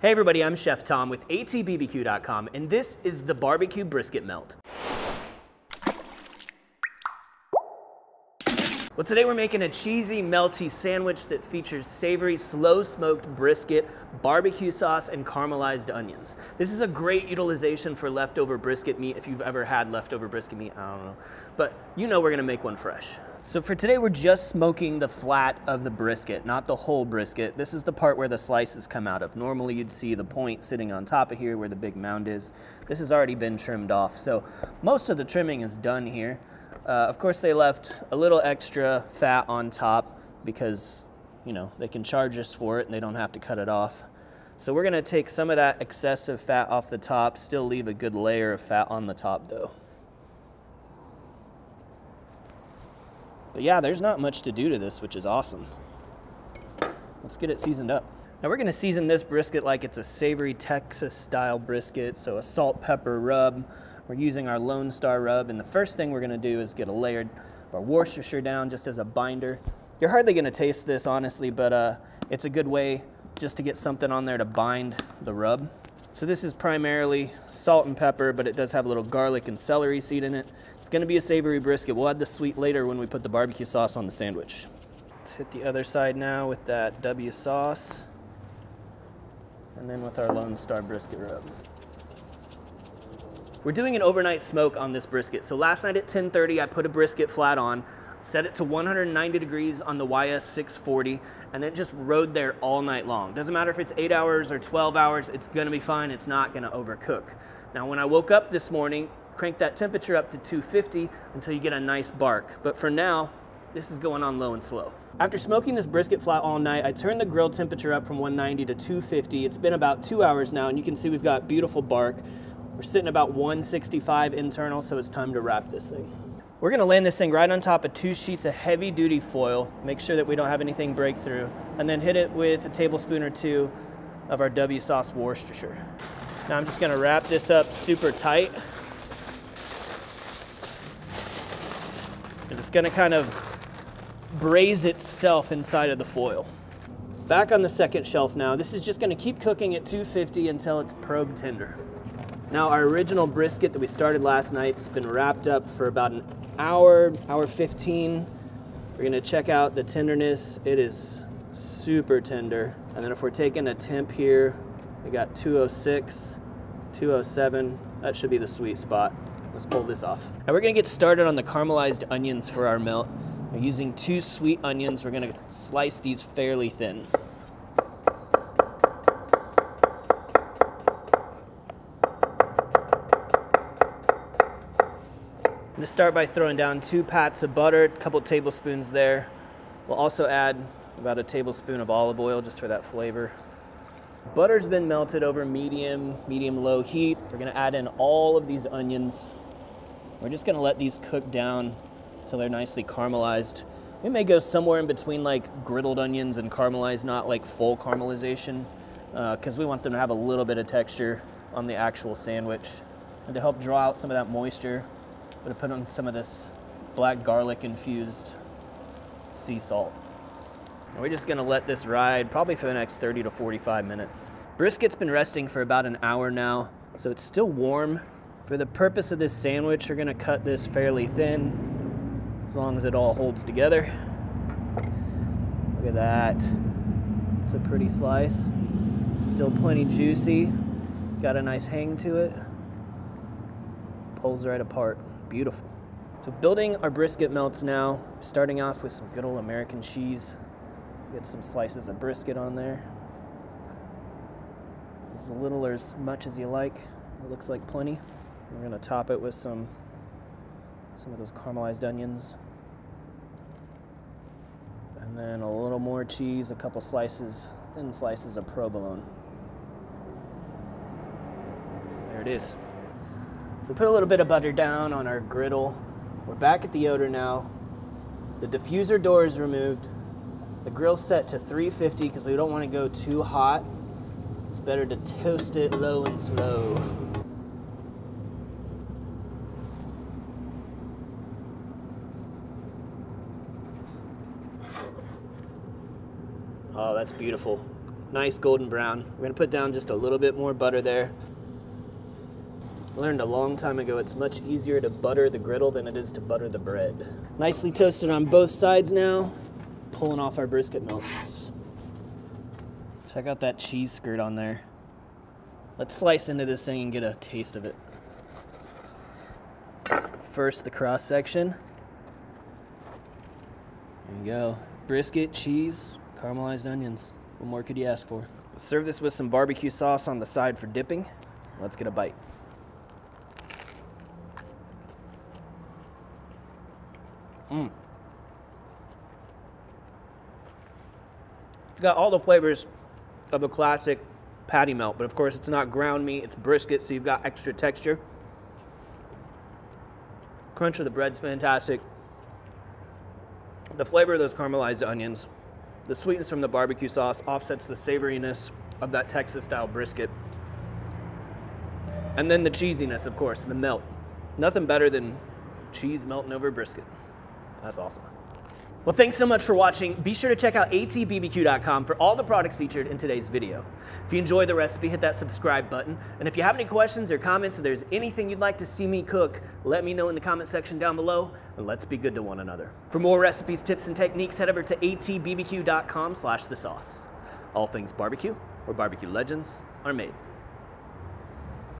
Hey everybody, I'm Chef Tom with atbbq.com, and this is the Barbecue Brisket Melt. Well, today we're making a cheesy, melty sandwich that features savory, slow-smoked brisket, barbecue sauce, and caramelized onions. This is a great utilization for leftover brisket meat if you've ever had leftover brisket meat, I don't know. But you know we're gonna make one fresh. So for today, we're just smoking the flat of the brisket, not the whole brisket. This is the part where the slices come out of. Normally you'd see the point sitting on top of here where the big mound is. This has already been trimmed off, so most of the trimming is done here. Of course, they left a little extra fat on top because, you know, they can charge us for it and they don't have to cut it off. So we're gonna take some of that excessive fat off the top, still leave a good layer of fat on the top though. But yeah, there's not much to do to this, which is awesome. Let's get it seasoned up. Now we're gonna season this brisket like it's a savory Texas style brisket, so a salt, pepper rub. We're using our Lone Star rub, and the first thing we're gonna do is get a layered of our Worcestershire down just as a binder. You're hardly gonna taste this, honestly, but it's a good way just to get something on there to bind the rub. So this is primarily salt and pepper, but it does have a little garlic and celery seed in it. It's gonna be a savory brisket. We'll add the sweet later when we put the barbecue sauce on the sandwich. Let's hit the other side now with that W sauce, and then with our Lone Star brisket rub. We're doing an overnight smoke on this brisket. So last night at 10:30, I put a brisket flat on, set it to 190 degrees on the YS640, and it just rode there all night long. Doesn't matter if it's 8 hours or 12 hours, it's gonna be fine, it's not gonna overcook. Now when I woke up this morning, crank that temperature up to 250 until you get a nice bark. But for now, this is going on low and slow. After smoking this brisket flat all night, I turned the grill temperature up from 190 to 250. It's been about 2 hours now, and you can see we've got beautiful bark. We're sitting about 165 internal, so it's time to wrap this thing. We're gonna land this thing right on top of 2 sheets of heavy duty foil, make sure that we don't have anything break through, and then hit it with a tablespoon or 2 of our W sauce Worcestershire. Now I'm just gonna wrap this up super tight. And it's gonna kind of braise itself inside of the foil. Back on the second shelf now. This is just gonna keep cooking at 250 until it's probe tender. Now our original brisket that we started last night's been wrapped up for about an hour, hour 15. We're gonna check out the tenderness. It is super tender. And then if we're taking a temp here, we got 206, 207. That should be the sweet spot. Let's pull this off. Now we're gonna get started on the caramelized onions for our melt. We're using 2 sweet onions. We're gonna slice these fairly thin. I'm gonna start by throwing down 2 pats of butter, a couple tablespoons there. We'll also add about a tablespoon of olive oil just for that flavor. Butter's been melted over medium-low heat. We're gonna add in all of these onions. We're just gonna let these cook down until they're nicely caramelized. We may go somewhere in between like griddled onions and caramelized, not like full caramelization, because we want them to have a little bit of texture on the actual sandwich. And to help draw out some of that moisture, I'm gonna put on some of this black garlic infused sea salt. And we're just gonna let this ride probably for the next 30 to 45 minutes. Brisket's been resting for about an hour now, so it's still warm. For the purpose of this sandwich, we're gonna cut this fairly thin, as long as it all holds together. Look at that. It's a pretty slice. Still plenty juicy. Got a nice hang to it. Pulls right apart. Beautiful. So building our brisket melts now, starting off with some good old American cheese. Get some slices of brisket on there. As little or as much as you like. It looks like plenty. We're gonna top it with some of those caramelized onions. And then a little more cheese, a couple slices, thin slices of provolone. There it is. So put a little bit of butter down on our griddle. We're back at the odor now. The diffuser door is removed. The grill's set to 350 because we don't want to go too hot. It's better to toast it low and slow. Oh, that's beautiful. Nice golden brown. We're gonna put down just a little bit more butter there. I learned a long time ago it's much easier to butter the griddle than it is to butter the bread. Nicely toasted on both sides now. Pulling off our brisket melts. Check out that cheese skirt on there. Let's slice into this thing and get a taste of it. First, the cross section. There you go. Brisket, cheese, caramelized onions. What more could you ask for? Serve this with some barbecue sauce on the side for dipping. Let's get a bite. It's got all the flavors of a classic patty melt, but of course it's not ground meat, it's brisket, so you've got extra texture. Crunch of the bread's fantastic. The flavor of those caramelized onions, the sweetness from the barbecue sauce offsets the savoriness of that Texas-style brisket. And then the cheesiness, of course, the melt. Nothing better than cheese melting over brisket. That's awesome. Well, thanks so much for watching. Be sure to check out atbbq.com for all the products featured in today's video. If you enjoyed the recipe, hit that subscribe button. And if you have any questions or comments, or there's anything you'd like to see me cook, let me know in the comment section down below, and let's be good to one another. For more recipes, tips, and techniques, head over to atbbq.com/thesauce. All things barbecue, where barbecue legends are made.